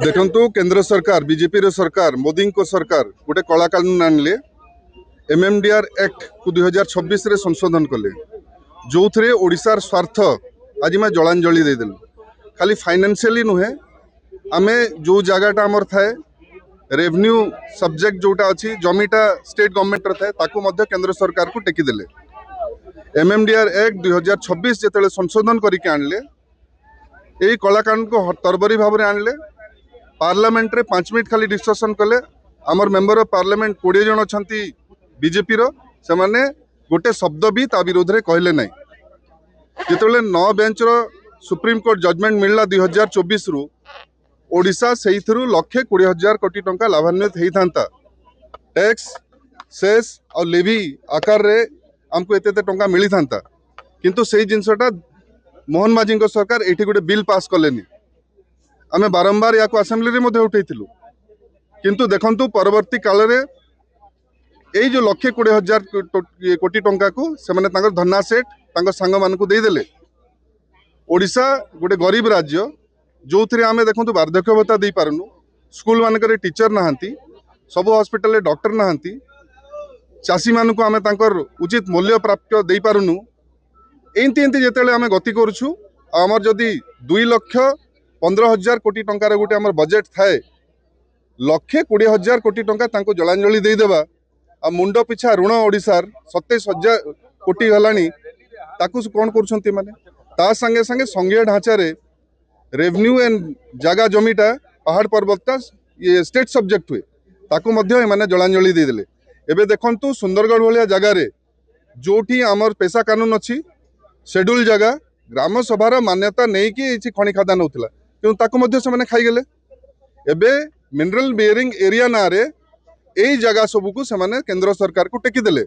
देखु केंद्र सरकार बीजेपी रो सरकार मोदी को सरकार गोटे कला कानून आनले एमएमडीआर एक्ट को 2026 रे संशोधन कले जो थे ओडिशार स्वार्थ आज मैं जलांजलि देदेलु खाली फाइनेंशियली नुहे आमे जो जगहटा आमर थाए रेवेन्यू सब्जेक्ट जोटा अच्छी जमीटा स्टेट गवर्नमेंट थाए ताकू मध्य केंद्र सरकार को टेकीदेले एमएमडीआर एक्ट 2026 जिते संशोधन करके आणले यही कला कानून को तरबरी भाव में आणले पार्लियामेंट रे 5 मिनट खाली डिस्कसन कले आमर मेंबर ऑफ पार्लियामेंट 20 जन अच्छा बीजेपी रो से माने गोटे शब्द भी ता विरोध में कहले ना जिते 9 बेंच रो सुप्रीम कोर्ट जजमेंट मिलला 2024 रु ओडिशा से 1,20,000 कोटी टंका लाभान्वित होता टैक्स सेस और लेवी आकार रे आमको एते टंका मिली था किंतु से जिनसटा मोहन माझी सरकार ये गोटे बिल पास कलेनी आमे बारंबार या आसेम्बली रे उठेलु किंतु देखंतु परवर्ती काल रे यही जो 1,20,000 कोटी टंका को से धन्ना सेठ सांग मानक देदेले ओडिशा गोटे गरीब राज्य जो थे आम देखो वार्धक्य भत्ता दे पारनु स्कूल मानक टीचर नहांती सब हॉस्पिटल रे डॉक्टर नहांती चाषी मानक आम उचित मूल्य प्राप्त दे पारनु एमती एमती जिते आम गति करुछु आमर जदि 2,15,000 कोटी टंकार गोटे आमर बजेट थाए 1,20,000 कोटी टंका तांको जलांजलि देदेबा आ मुंड पिछा ऋण ओडिशार 27,000 कोटी गलानी ताकू कौन करुछंती माने ता संगे संगे संघीय ढांचा रे रेवेन्यू एंड जागा जमीटा पहाड़ पर्वतटा ये स्टेट सब्जेक्ट हुए ताकू मध्य माने जलांजलि देदेले एबे देखंतु सुंदरगढ़ भलिया जगह रे जोठी आमर पेशा कानून अच्छी शेड्यूल जगह ग्राम सभार मान्यता नहीं कि खनि खादान होता क्यों ताकू मध्य से माने खाईगले एबे मिनरल बेयरिंग एरिया ना रे यही जगह सबको से माने केंद्र सरकार को टेकीदेले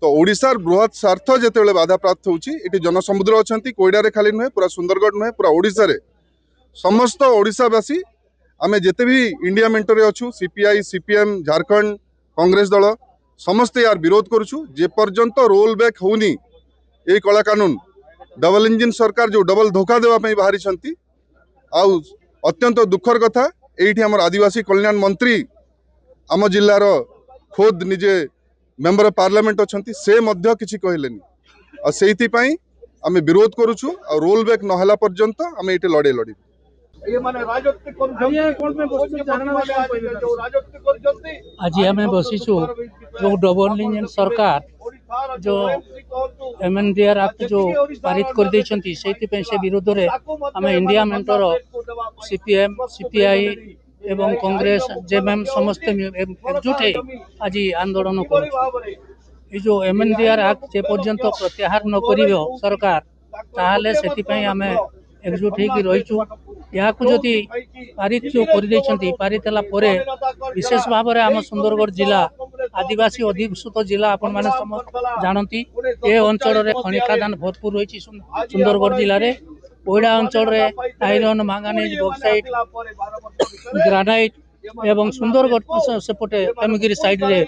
तो ओडिशार बृहत स्वार्थ जिते बाधा प्राप्त होती जनसमुद्र अच्छा कोईडारे खाली नुहे पूरा सुंदरगढ़ नुहे पूरा ओडिशा रे समस्त ओडिशावासी आमे जिते भी इंडिया मेंटरे अच्छु सीपीआई सीपीएम झारखंड कांग्रेस दल समस्ते यार विरोध करुछु जे पर्यंत रोल बैक होनी यही कला कानून डबल इंजिन सरकार जो डबल धोखा देवाई बाहरी छंती आउ अत्यंत दुखर कथा एठी हमर आदिवासी कल्याण मंत्री आम जिल्लार खोद निजे मेंबर ऑफ पार्लियामेंट अच्छा से मध्य किसी कहलेनी और से आम विरोध करुछु और रोल बैक नहला पर्यंत आम ये लड़े लड़ी आज आम बसीचु जो डबल इंजन सरकार जो एमएनडीआर एक्ट जो पारित कर देछंती से विरोध में आम इंडिया मेंटर सीपीएम सीपीआई एवं कांग्रेस जेएमएम समस्त एकजुट आज आंदोलन कर जो एमएनडीआर एक्ट जे पर्यंत प्रत्याहार न कर सरकार ताहले से आम एकजुट होकर रहीचु या जदि पारित जो कर पारित विशेष भाव में आम सुंदरगढ़ जिला आदिवासी अधिसूत जिला आपण मैंने समस्त जानती ए अंचल खनि खादान भरपूर रही सुंदरगढ़ जिले में कोईडा अंचल आयरन मांगानीज बक्साइट ग्रानाइट एवं सुंदरगढ़ सेपटे हेमगिरी साइड रे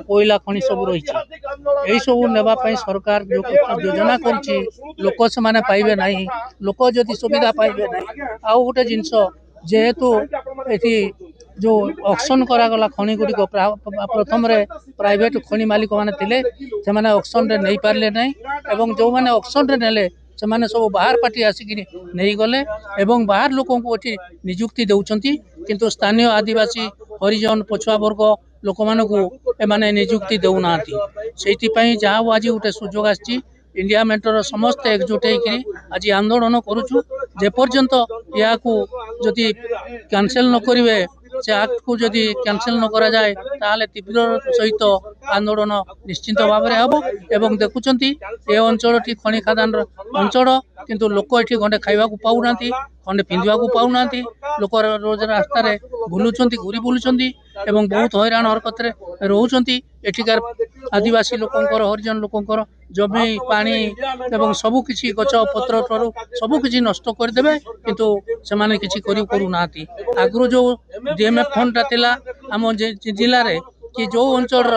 कोयला खनि सब रही यही सब नेबाई सरकार जो योजना करछि लोक से माने पाइबे नहीं लोक जदि सुविधा पाइबे नहीं आउ गोटे जिनस जेहेतु एठी जो ऑक्शन करागला खनि गुड़िक प्रथम प्राइवेट खनि मालिक मैंने थिले से माने ऑक्शन रे नहीं पारले नहीं एवं जो माने ऑक्शन रे नेले से माने सब बाहर पार्टी आसिक नहीं गले एवं बाहर लोकों को एठी नियुक्ति देउछंती किंतु स्थानीय आदिवासी हरिजन पछुआ वर्ग लोक मानकू एमाने नियुक्ति देउना से जहाँ आज गोटे सुजोग आछि इंडिया मेंटर समस्त एकजुट होकर आज आंदोलन करुचु जे पर्यंत या जदि कैंसिल न करिवे से एक्ट को जदि कैंसिल न करा जाए ताहले तीव्र सहित आंदोलन निश्चिंत भाव में हम एवं देखुंत ये अंचल टी खनि खादान अंचल किंतु लोक ये खंडे खाइबा पाऊना खंडे पिंधा पाऊना लोक रोज रास्तार बुलूं घूरी बुलूं एवं बहुत हैरान हरकत रोच एठिकार आदिवासी लोकंकर हरिजन लोकंकर जमी पानी एवं सबुकिछि गछ पत्र ठू सबुकिछि नष्ट करदे किंतु से माने किछि करूना आगु जो डीएमएफ फंडा थिला आम जिले में कि जो अंचल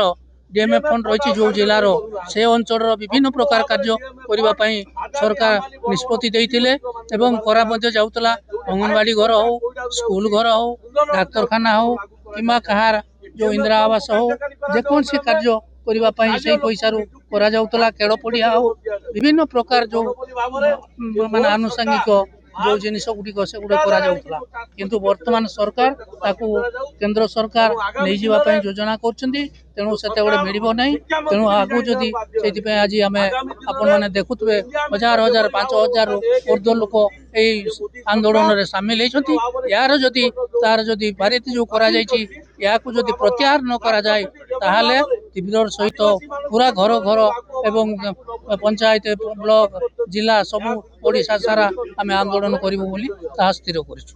डीएमएफ फंड रही जो जिलार से अंचल विभिन्न प्रकार कार्य करने ସରକାର ନିଷ୍ପତ୍ତି ଦେଇଥିଲେ ଏବଂ କରା ମଧ୍ୟ ଯାଉଥିଲା। ଅଙ୍ଗନବାଡ଼ି ଘର ହଉ, ସ୍କୁଲ ଘର ହଉ, ଡାକ୍ତରଖାନା ହଉ କିମ୍ବା କାହାର ଯେଉଁ ଇନ୍ଦିରା ଆବାସ ହଉ, ଯେକୌଣସି କାର୍ଯ୍ୟ କରିବା ପାଇଁ ସେଇ ପଇସାରୁ କରାଯାଉଥିଲା। ଖେଳ ପଡ଼ିଆ ହଉ, ବିଭିନ୍ନ ପ୍ରକାର ଯେଉଁ ମାନେ ଆନୁଷଙ୍ଗିକ ଯେଉଁ ଜିନିଷ ଗୁଡ଼ିକ ସେଗୁଡ଼ା କରାଯାଉଥିଲା। କିନ୍ତୁ ବର୍ତ୍ତମାନ ସରକାର ତାକୁ କେନ୍ଦ୍ର ସରକାର ନେଇଯିବା ପାଇଁ ଯୋଜନା କରୁଛନ୍ତି। ତେଣୁ ସେତେବେଳେ ମିଳିବ ନାହିଁ। ତେଣୁ ଆଗକୁ ଯଦି ସେଇଥିପାଇଁ ଆଜି ଆମେ ଆପଣମାନେ ଦେଖୁଥିବେ 1000 5000ରୁ ଉର୍ଦ୍ଧ୍ୱ ଲୋକ ଏଇ ଆନ୍ଦୋଳନରେ ସାମିଲ ହେଇଛନ୍ତି। ତାର ଯଦି ପାରିତ ଯେଉଁ କରାଯାଇଛି ଏହାକୁ ଯଦି ପ୍ରତ୍ୟାହାର ନ କରାଯାଏ ତାହେଲେ ତୀବ୍ର ସହିତ ପୁରା ଘର ଘର ଏବଂ ପଞ୍ଚାୟତ ବ୍ଲକ ଜିଲ୍ଲା ସବୁ ଓଡ଼ିଶା ସାରା ଆମେ ଆନ୍ଦୋଳନ କରିବୁ ବୋଲି ତାହା ସ୍ଥିର କରିଛୁ।